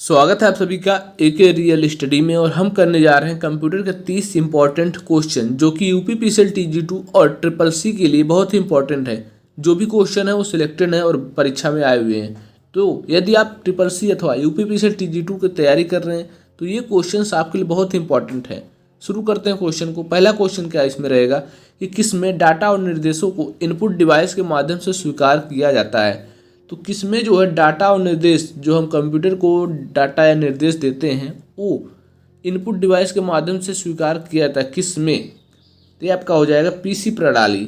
स्वागत है आप सभी का एक रियल स्टडी में। और हम करने जा रहे हैं कंप्यूटर के 30 इंपॉर्टेंट क्वेश्चन जो कि यूपीपीसीएल टीजी2 और ट्रिपल सी के लिए बहुत ही इंपॉर्टेंट है। जो भी क्वेश्चन है वो सिलेक्टेड है और परीक्षा में आए हुए हैं। तो यदि आप ट्रिपल सी अथवा यूपीपीसीएल टीजी2 की तैयारी कर रहे हैं तो ये क्वेश्चन आपके लिए बहुत ही इंपॉर्टेंट है। शुरू करते हैं क्वेश्चन को। पहला क्वेश्चन क्या इसमें रहेगा कि किस में डाटा और निर्देशों को इनपुट डिवाइस के माध्यम से स्वीकार किया जाता है। तो किस में जो है डाटा और निर्देश, जो हम कंप्यूटर को डाटा या निर्देश देते हैं वो इनपुट डिवाइस के माध्यम से स्वीकार किया जाता है। किस में? तो ये आपका हो जाएगा पीसी प्रणाली।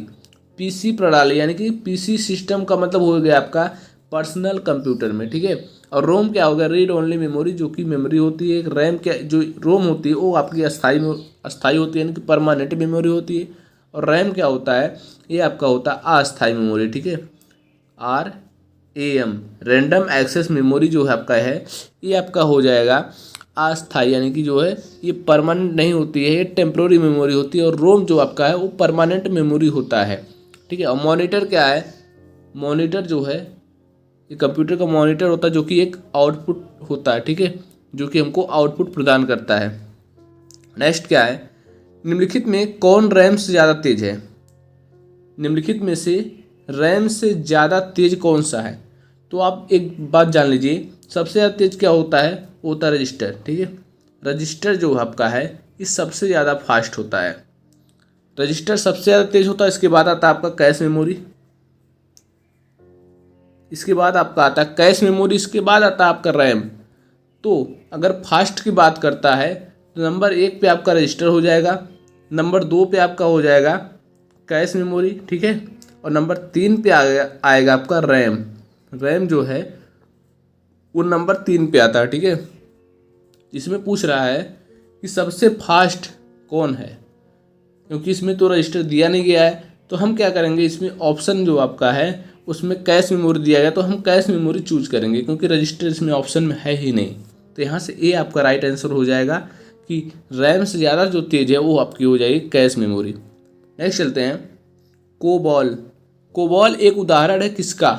पीसी प्रणाली यानी कि पीसी सिस्टम का मतलब हो गया आपका पर्सनल कंप्यूटर में, ठीक है। और रोम क्या होगा? रीड ओनली मेमोरी, जो कि मेमोरी होती है। एक रैम क्या, जो रोम होती है वो आपकी अस्थाई होती है यानी कि परमानेंट मेमोरी होती है। और रैम क्या होता है? ये आपका होता है अस्थाई मेमोरी, ठीक है। RAM रैंडम एक्सेस मेमोरी जो है आपका है ये आपका हो जाएगा अस्थाई, यानी कि जो है ये परमानेंट नहीं होती है, ये टेम्प्रोरी मेमोरी होती है। और रोम जो आपका है वो परमानेंट मेमोरी होता है, ठीक है। और मॉनिटर क्या है? मॉनिटर जो है ये कंप्यूटर का मॉनिटर होता है जो कि एक आउटपुट होता है, ठीक है, जो कि हमको आउटपुट प्रदान करता है। नेक्स्ट क्या है? निम्नलिखित में कौन रैम से ज़्यादा तेज है? निम्नलिखित में से रैम से ज़्यादा तेज कौन सा है? तो आप एक बात जान लीजिए, सबसे ज़्यादा तेज क्या होता है? वो होता है रजिस्टर, ठीक है। रजिस्टर जो आपका है ये सबसे ज़्यादा फास्ट होता है। रजिस्टर सबसे ज़्यादा तेज होता है। इसके बाद आता है आपका कैश मेमोरी, इसके बाद आपका आता है कैश मेमोरी, इसके बाद आता है आपका रैम। तो अगर फास्ट की बात करता है तो नंबर 1 पे आपका रजिस्टर हो जाएगा, नंबर 2 पे आपका हो जाएगा कैश मेमोरी, ठीक है। और नंबर 3 पे आएगा आपका रैम। रैम जो है वो नंबर 3 पे आता है, ठीक है। इसमें पूछ रहा है कि सबसे फास्ट कौन है, क्योंकि इसमें तो रजिस्टर दिया नहीं गया है। तो हम क्या करेंगे, इसमें ऑप्शन जो आपका है उसमें कैश मेमोरी दिया गया तो हम कैश मेमोरी चूज करेंगे, क्योंकि रजिस्टर इसमें ऑप्शन में है ही नहीं। तो यहाँ से ए आपका राइट आंसर हो जाएगा कि रैम से ज़्यादा जो तेज है वो आपकी हो जाएगी कैश मेमोरी। नेक्स्ट चलते हैं। कोबॉल। कोबॉल एक उदाहरण है किसका?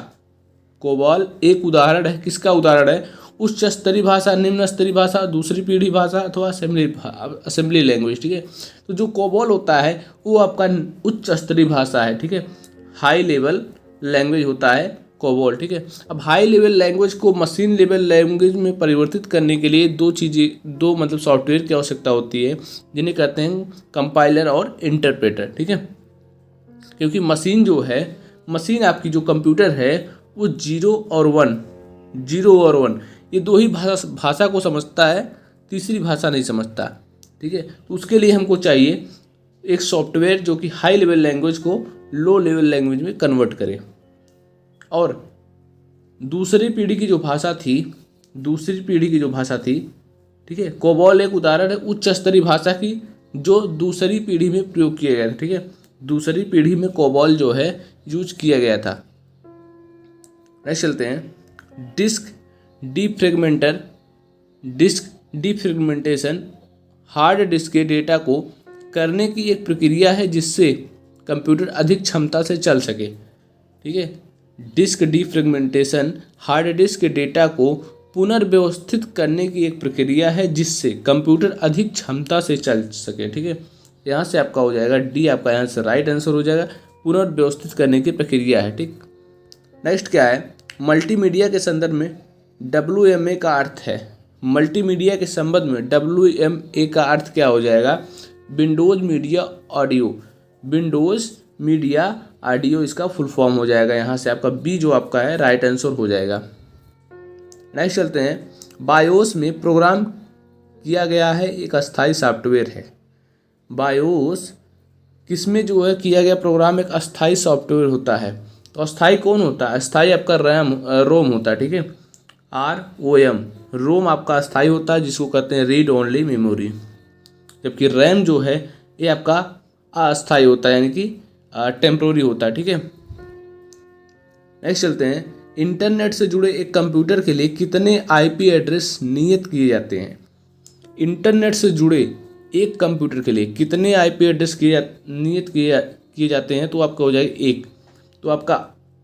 कोबॉल एक उदाहरण है किसका? उदाहरण है उच्च स्तरीय भाषा, निम्न स्तरीय भाषा, दूसरी पीढ़ी भाषा अथवा असेंबली लैंग्वेज, ठीक है। तो जो कोबॉल होता है वो आपका उच्च स्तरीय भाषा है, ठीक है। हाई लेवल लैंग्वेज होता है कोबॉल, ठीक है। अब हाई लेवल लैंग्वेज को मशीन लेवल लैंग्वेज में परिवर्तित करने के लिए दो मतलब सॉफ्टवेयर की आवश्यकता होती है, जिन्हें कहते हैं कंपाइलर और इंटरप्रेटर, ठीक है। क्योंकि मशीन आपकी जो कंप्यूटर है वो 0 और 1 ये दो ही भाषा को समझता है, तीसरी भाषा नहीं समझता, ठीक है। तो उसके लिए हमको चाहिए एक सॉफ्टवेयर जो कि हाई लेवल लैंग्वेज को लो लेवल लैंग्वेज में कन्वर्ट करे। और दूसरी पीढ़ी की जो भाषा थी, ठीक है। कोबॉल एक उदाहरण है उच्च स्तरीय भाषा की जो दूसरी पीढ़ी में प्रयोग किया गया था, ठीक है। दूसरी पीढ़ी में कोबॉल जो है यूज किया गया था। नेक्स्ट चलते हैं। डिस्क डिफ्रेगमेंटेशन हार्ड डिस्क के डेटा को करने की एक प्रक्रिया है जिससे कंप्यूटर अधिक क्षमता से चल सके, ठीक है। डिस्क डिफ्रेगमेंटेशन हार्ड डिस्क के डेटा को पुनर्व्यवस्थित करने की एक प्रक्रिया है जिससे कंप्यूटर अधिक क्षमता से चल सके, ठीक है। यहाँ से आपका हो जाएगा डी, आपका यहाँ से राइट आंसर हो जाएगा। पुनर्व्यवस्थित करने की प्रक्रिया है, ठीक। नेक्स्ट क्या है? मल्टीमीडिया के संदर्भ में WMA का अर्थ है। मल्टीमीडिया के संबंध में WMA का अर्थ क्या हो जाएगा? Windows media audio. Windows media audio इसका फुल फॉर्म हो जाएगा। यहाँ से आपका बी जो आपका है राइट आंसर हो जाएगा। नेक्स्ट चलते हैं। बायोस में प्रोग्राम किया गया है एक अस्थायी सॉफ्टवेयर है। बायोस किसमें जो है किया गया प्रोग्राम एक अस्थायी सॉफ्टवेयर होता है। तो अस्थायी कौन होता है? अस्थायी आपका रोम होता है, ठीक है। ROM रोम आपका अस्थायी होता है जिसको कहते हैं रीड ओनली मेमोरी। जबकि रैम जो है ये आपका अस्थायी होता है यानी कि टेम्प्रोरी होता है, ठीक है। नेक्स्ट चलते हैं। इंटरनेट से जुड़े एक कंप्यूटर के लिए कितने IP एड्रेस नियत किए जाते हैं? इंटरनेट से जुड़े एक कंप्यूटर के लिए कितने IP एड्रेस नियत किए जाते हैं? तो आपका हो जाएगा 1। तो आपका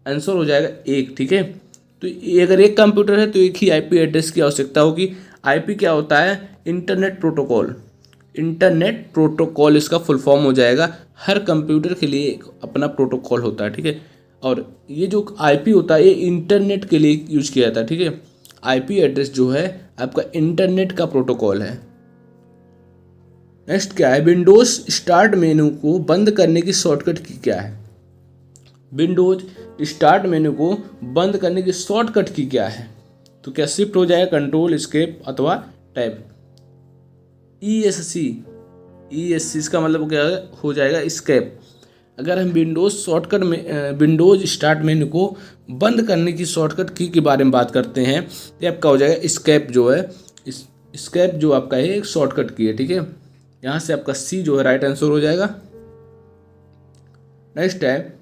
आंसर हो जाएगा 1, ठीक है। तो ये अगर एक कंप्यूटर है तो एक ही आईपी एड्रेस की आवश्यकता होगी। आईपी क्या होता है? Internet protocol. इंटरनेट प्रोटोकॉल इसका फुल फॉर्म हो जाएगा। हर कंप्यूटर के लिए एक अपना प्रोटोकॉल होता है, ठीक है। और ये जो आईपी होता है ये इंटरनेट के लिए यूज किया जाता है, ठीक है। आईपी एड्रेस जो है आपका इंटरनेट का प्रोटोकॉल है। नेक्स्ट क्या है? विंडोज स्टार्ट मेनू को बंद करने की शॉर्टकट की क्या है? विंडोज स्टार्ट मेनू को बंद करने की शॉर्टकट की क्या है? तो क्या शिफ्ट हो जाएगा, कंट्रोल, एस्केप अथवा टैब? ESC इसका मतलब क्या हो जाएगा? एस्केप। अगर हम विंडोज स्टार्ट मेनू को बंद करने की शॉर्टकट की के बारे में बात करते हैं तो आपका हो जाएगा एस्केप। जो है एस्केप जो आपका है एक शॉर्टकट की है, ठीक है। यहाँ से आपका सी जो है राइट आंसर हो जाएगा। नेक्स्ट है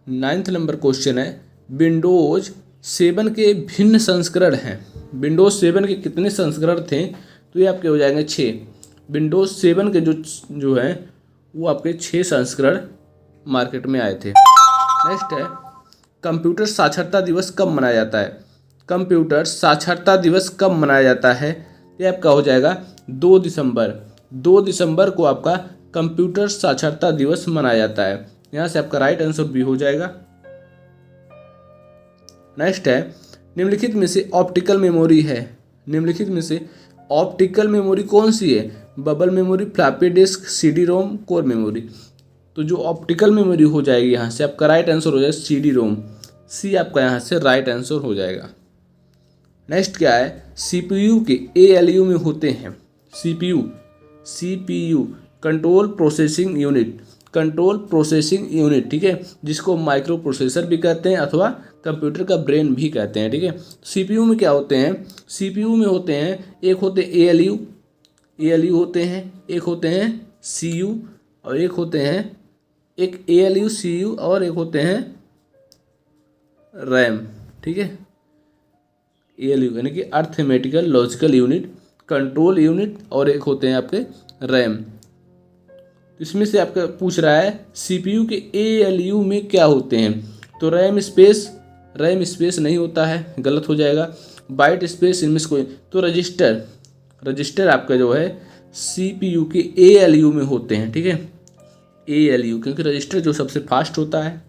9th नंबर क्वेश्चन है, विंडोज 7 के भिन्न संस्करण हैं। विंडोज 7 के कितने संस्करण थे? तो ये आपके हो जाएंगे 6। विंडोज 7 के जो है वो आपके 6 संस्करण मार्केट में आए थे। नेक्स्ट है, कंप्यूटर साक्षरता दिवस कब मनाया जाता है? कंप्यूटर साक्षरता दिवस कब मनाया जाता है? ये आपका हो जाएगा 2 दिसंबर। 2 दिसंबर को आपका कंप्यूटर साक्षरता दिवस मनाया जाता है। यहाँ से आपका राइट आंसर भी हो जाएगा। नेक्स्ट है, निम्नलिखित में से ऑप्टिकल मेमोरी है। निम्नलिखित में से ऑप्टिकल मेमोरी कौन सी है? Bubble memory, floppy disk, CD ROM, core memory. तो जो ऑप्टिकल मेमोरी हो जाएगी यहाँ से आपका राइट आंसर हो जाएगा सीडी रोम। सी आपका यहाँ से राइट आंसर हो जाएगा। नेक्स्ट क्या है, सीपीयू के एएलयू में होते हैं। CPU control processing unit. Control processing unit, ठीक है, जिसको माइक्रो प्रोसेसर भी कहते हैं अथवा कंप्यूटर का ब्रेन भी कहते हैं, ठीक है। सीपीयू में क्या होते हैं? सीपीयू में होते हैं, एक होते हैं एएलयू होते हैं, एक होते हैं सीयू और एक होते हैं एक एएलयू, सीयू और एक होते हैं रैम, ठीक है। एएलयू यानी कि arithmetical logical unit, control unit और एक होते हैं आपके रैम। इसमें से आपका पूछ रहा है सीपीयू के एएलयू में क्या होते हैं? तो रैम स्पेस नहीं होता है, गलत हो जाएगा। बाइट स्पेस इनमें से कोई, तो रजिस्टर आपका जो है सीपीयू के एएलयू में होते हैं, ठीक है। एएलयू क्योंकि रजिस्टर जो सबसे फास्ट होता है,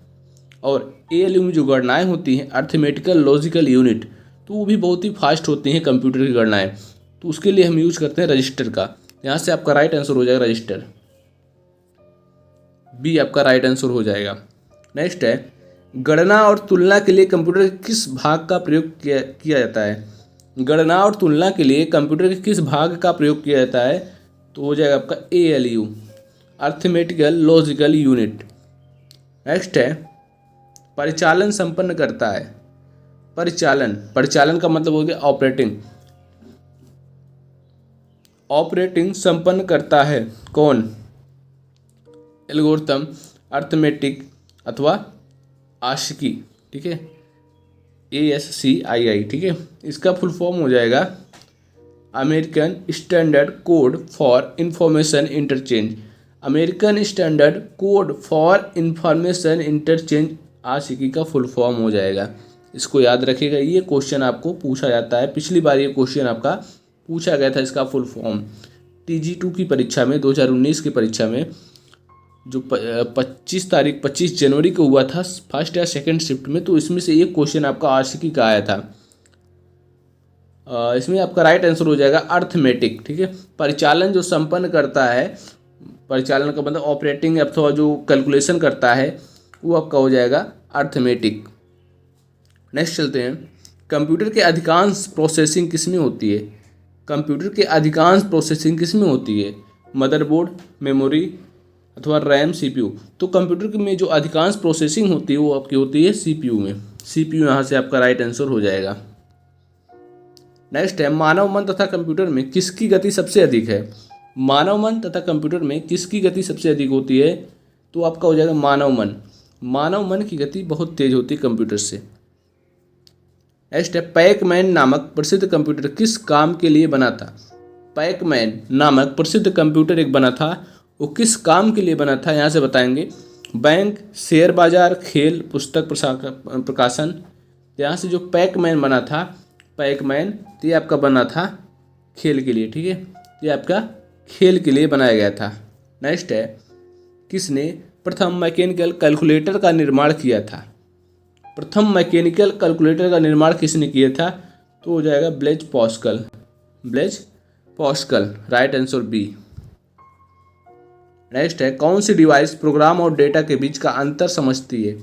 और एएलयू में जो गणनाएं होती हैं अर्थमेटिकल लॉजिकल यूनिट, तो वो भी बहुत ही फास्ट होती हैं कंप्यूटर की गणनाएं, तो उसके लिए हम यूज करते हैं रजिस्टर का। यहाँ से आपका राइट आंसर हो जाएगा रजिस्टर। बी आपका राइट आंसर हो जाएगा। नेक्स्ट है, गणना और तुलना के लिए कंप्यूटर के किस भाग का प्रयोग किया जाता है? गणना और तुलना के लिए कंप्यूटर के किस भाग का प्रयोग किया जाता है? तो हो जाएगा आपका ALU, arithmetical logical unit. Next है, परिचालन संपन्न करता है। परिचालन का मतलब हो गया ऑपरेटिंग संपन्न करता है कौन? एल्गोरिथम, अर्थमेटिक अथवा आशिकी, ठीक है, ASCII, ठीक है। इसका फुल फॉर्म हो जाएगा American standard code for information interchange. American standard code for information interchange ASCII का फुल फॉर्म हो जाएगा। इसको याद रखिएगा, ये क्वेश्चन आपको पूछा जाता है। पिछली बार ये क्वेश्चन आपका पूछा गया था, इसका फुल फॉर्म TG2 की परीक्षा में, 2019 की परीक्षा में, जो 25 जनवरी को हुआ था फर्स्ट या सेकंड शिफ्ट में। तो इसमें से एक क्वेश्चन आपका आशिकी का आया था। इसमें आपका राइट आंसर हो जाएगा अर्थमेटिक, ठीक है। परिचालन जो संपन्न करता है, परिचालन का मतलब ऑपरेटिंग अथवा जो कैलकुलेशन करता है, वो आपका हो जाएगा अर्थमेटिक। नेक्स्ट चलते हैं, कंप्यूटर के अधिकांश प्रोसेसिंग किसमें होती है? कंप्यूटर के अधिकांश प्रोसेसिंग किसमें होती है? मदरबोर्ड, मेमोरी अथवा रैम, सीपीयू। तो कंप्यूटर में जो अधिकांश प्रोसेसिंग होती है वो आपकी होती है सीपीयू में। सीपीयू यहाँ से आपका राइट आंसर हो जाएगा। नेक्स्ट है, मानव मन तथा कंप्यूटर में किसकी गति सबसे अधिक है? मानव मन तथा कंप्यूटर में किसकी गति सबसे अधिक होती है? तो आपका हो जाएगा मानव मन। मानव मन की गति बहुत तेज होती है कंप्यूटर से। नेक्स्ट है, पैकमैन नामक प्रसिद्ध कंप्यूटर किस काम के लिए बना था? पैकमैन नामक प्रसिद्ध कंप्यूटर एक बना था, वो किस काम के लिए बना था? यहाँ से बताएंगे। बैंक, शेयर बाजार, खेल, पुस्तक प्रकाशन, तो यहाँ से जो पैकमैन बना था, पैकमैन, तो ये आपका बना था खेल के लिए, ठीक है, ये आपका खेल के लिए बनाया गया था। नेक्स्ट है, किसने प्रथम मैकेनिकल कैलकुलेटर का निर्माण किया था? प्रथम मैकेनिकल कैलकुलेटर का निर्माण किसने किया था? तो हो जाएगा Blaise Pascal, Blaise Pascal, right answer B. Next है, कौन सी डिवाइस प्रोग्राम और डेटा के बीच का अंतर समझती है?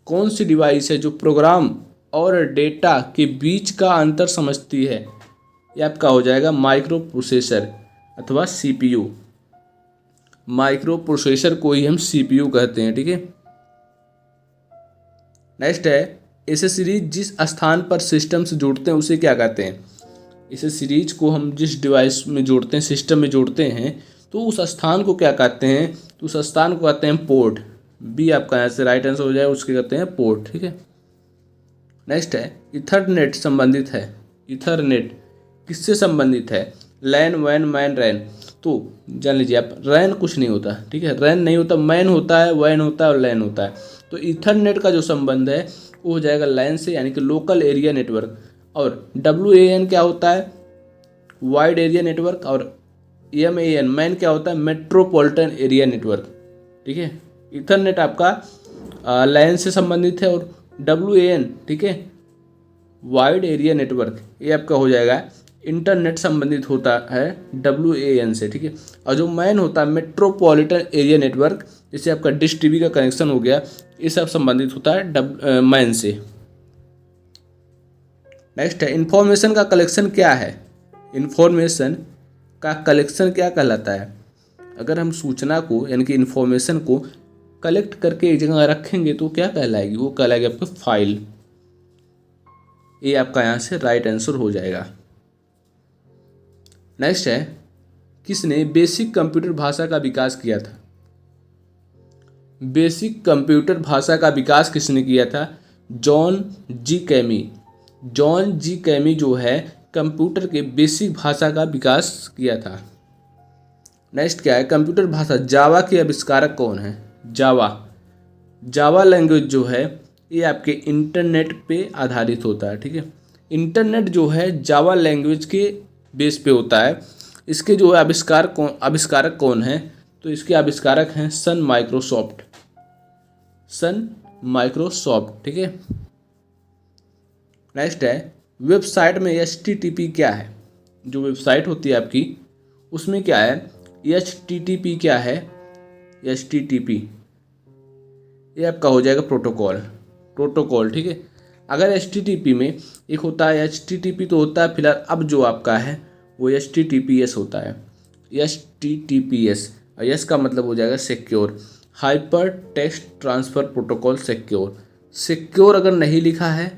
कौन सी डिवाइस है जो प्रोग्राम और डेटा के बीच का अंतर समझती है? ये आपका हो जाएगा माइक्रो प्रोसेसर अथवा सीपीयू। माइक्रो प्रोसेसर को ही हम सीपीयू कहते हैं, ठीक है। नेक्स्ट है, इसे सीरीज जिस स्थान पर सिस्टम से जोड़ते हैं उसे क्या कहते हैं? इसे सीरीज को हम जिस डिवाइस में जोड़ते हैं, सिस्टम में जोड़ते हैं, तो उस स्थान को क्या कहते हैं? तो उस स्थान को कहते हैं पोर्ट। बी आपका यहाँ से राइट आंसर हो जाएगा, उसके कहते हैं पोर्ट, ठीक है। नेक्स्ट है, इथरनेट संबंधित है। इथरनेट किससे संबंधित है? लैन, वैन, मैन, रैन। तो जान लीजिए आप, रैन कुछ नहीं होता, ठीक है, रैन नहीं होता, मैन होता है, वैन होता है और लैन होता है। तो इथरनेट का जो संबंध है वो हो जाएगा लैन से, यानी कि लोकल एरिया नेटवर्क। और WAN क्या होता है? Wide area network. और MAN, मैन क्या होता है? मेट्रोपॉलिटन एरिया नेटवर्क, ठीक है। इथरनेट आपका लैन से संबंधित है और WAN, ठीक है, वाइड एरिया नेटवर्क, ये आपका हो जाएगा इंटरनेट संबंधित होता है WAN से, ठीक है। और जो मैन होता है मेट्रोपॉलिटन एरिया नेटवर्क, जैसे आपका डिश टीवी का कनेक्शन हो गया, ये सब संबंधित होता है मैन से। नेक्स्ट है, इंफॉर्मेशन का कलेक्शन क्या है? इंफॉर्मेशन का कलेक्शन क्या कहलाता है? अगर हम सूचना को यानी कि इंफॉर्मेशन को कलेक्ट करके एक जगह रखेंगे तो क्या कहलाएगी? वो कहलाएगी आपकी फाइल। ये आपका यहाँ से राइट आंसर हो जाएगा। नेक्स्ट है, किसने बेसिक कंप्यूटर भाषा का विकास किया था? बेसिक कंप्यूटर भाषा का विकास किसने किया था? जॉन जी कैमी। जॉन जी कैमी जो है कंप्यूटर के बेसिक भाषा का विकास किया था। नेक्स्ट क्या है, कंप्यूटर भाषा जावा के आविष्कारक कौन है? जावा, जावा लैंग्वेज जो है ये आपके इंटरनेट पे आधारित होता है, ठीक है। इंटरनेट जो है जावा लैंग्वेज के बेस पे होता है। इसके जो है आविष्कारक कौन है? तो इसके आविष्कारक हैं सन माइक्रोसॉफ्ट, सन माइक्रोसॉफ्ट, ठीक है। नेक्स्ट है, वेबसाइट में HTTP क्या है? जो वेबसाइट होती है आपकी उसमें क्या है? HTTP क्या है? HTTP ये आपका हो जाएगा प्रोटोकॉल, प्रोटोकॉल, ठीक है। अगर HTTP में एक होता है HTTP तो होता है फिलहाल, अब जो आपका है वो HTTPS होता है। HTTPS, यस का मतलब हो जाएगा secure, hyper text transfer protocol secure. Secure अगर नहीं लिखा है,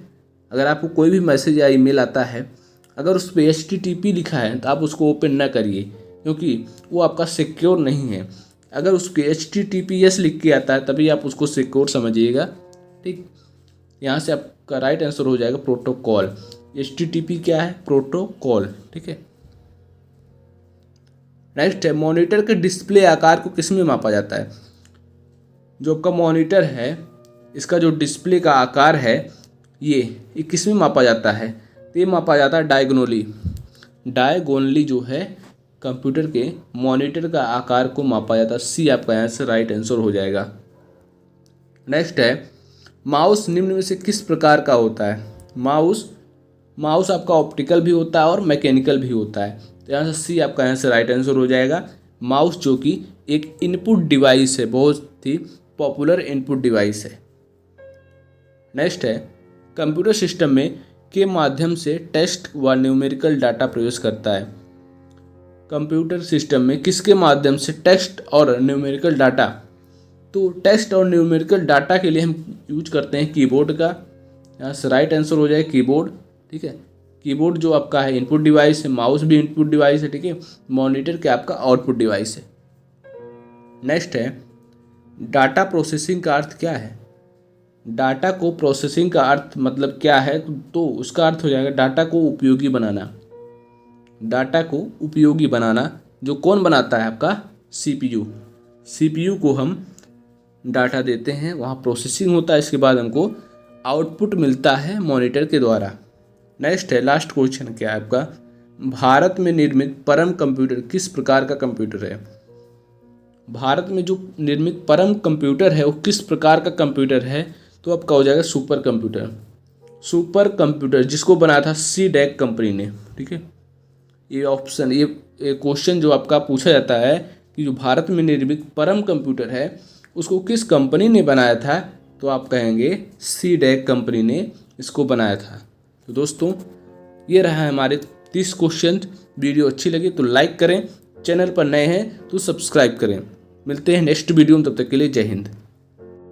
अगर आपको कोई भी मैसेज या ईमेल आता है, अगर उस पर HTTP लिखा है तो आप उसको ओपन ना करिए, क्योंकि वो आपका सिक्योर नहीं है। अगर उसके HTTPS लिख के आता है तभी आप उसको सिक्योर समझिएगा, ठीक। यहाँ से आपका राइट आंसर हो जाएगा प्रोटोकॉल। HTTP क्या है? प्रोटोकॉल, ठीक है। नेक्स्ट है, मॉनिटर के डिस्प्ले आकार को किस में मापा जाता है? जो आपका मॉनिटर है इसका जो डिस्प्ले का आकार है ये किस में मापा जाता है? तो ये मापा जाता है डायगोनली। डायगोनली जो है कंप्यूटर के मॉनिटर का आकार को मापा जाता है। सी आपका यहाँ से राइट आंसर हो जाएगा। नेक्स्ट है, माउस निम्न में से किस प्रकार का होता है? माउस आपका ऑप्टिकल भी होता है और मैकेनिकल भी होता है। तो यहाँ से सी आपका यहाँ से राइट आंसर हो जाएगा। माउस जो कि एक इनपुट डिवाइस है, बहुत ही पॉपुलर इनपुट डिवाइस है। नेक्स्ट है, कंप्यूटर सिस्टम में के माध्यम से टेक्स्ट व न्यूमेरिकल डाटा प्रवेश करता है। कंप्यूटर सिस्टम में किसके माध्यम से टेक्स्ट और न्यूमेरिकल डाटा? तो टेक्स्ट और न्यूमेरिकल डाटा के लिए हम यूज करते हैं कीबोर्ड का। यहाँ से राइट आंसर हो जाए कीबोर्ड, ठीक है। कीबोर्ड जो आपका है इनपुट डिवाइस है, माउस भी इनपुट डिवाइस है, ठीक है। मॉनिटर क्या आपका आउटपुट डिवाइस है। नेक्स्ट है, डाटा प्रोसेसिंग का अर्थ क्या है? डाटा को प्रोसेसिंग का अर्थ मतलब क्या है? तो उसका अर्थ हो जाएगा डाटा को उपयोगी बनाना। डाटा को उपयोगी बनाना जो कौन बनाता है? आपका CPU। CPU को हम डाटा देते हैं, वहाँ प्रोसेसिंग होता है, इसके बाद हमको आउटपुट मिलता है मॉनिटर के द्वारा। नेक्स्ट है, लास्ट क्वेश्चन क्या है आपका, भारत में निर्मित परम कंप्यूटर किस प्रकार का कंप्यूटर है। भारत में जो निर्मित परम कंप्यूटर है वो किस प्रकार का कंप्यूटर है, तो आपका हो जाएगा सुपर कंप्यूटर। सुपर कंप्यूटर जिसको बनाया था CDEC कंपनी ने। ठीक है, ये ऑप्शन, ये क्वेश्चन जो आपका पूछा जाता है कि जो भारत में निर्मित परम कंप्यूटर है उसको किस कंपनी ने बनाया था, तो आप कहेंगे CDEC कंपनी ने इसको बनाया था। तो दोस्तों ये रहा है हमारे 30 क्वेश्चन। वीडियो अच्छी लगी तो लाइक करें, चैनल पर नए हैं तो सब्सक्राइब करें। मिलते हैं नेक्स्ट वीडियो में, तब तक के लिए जय हिंद।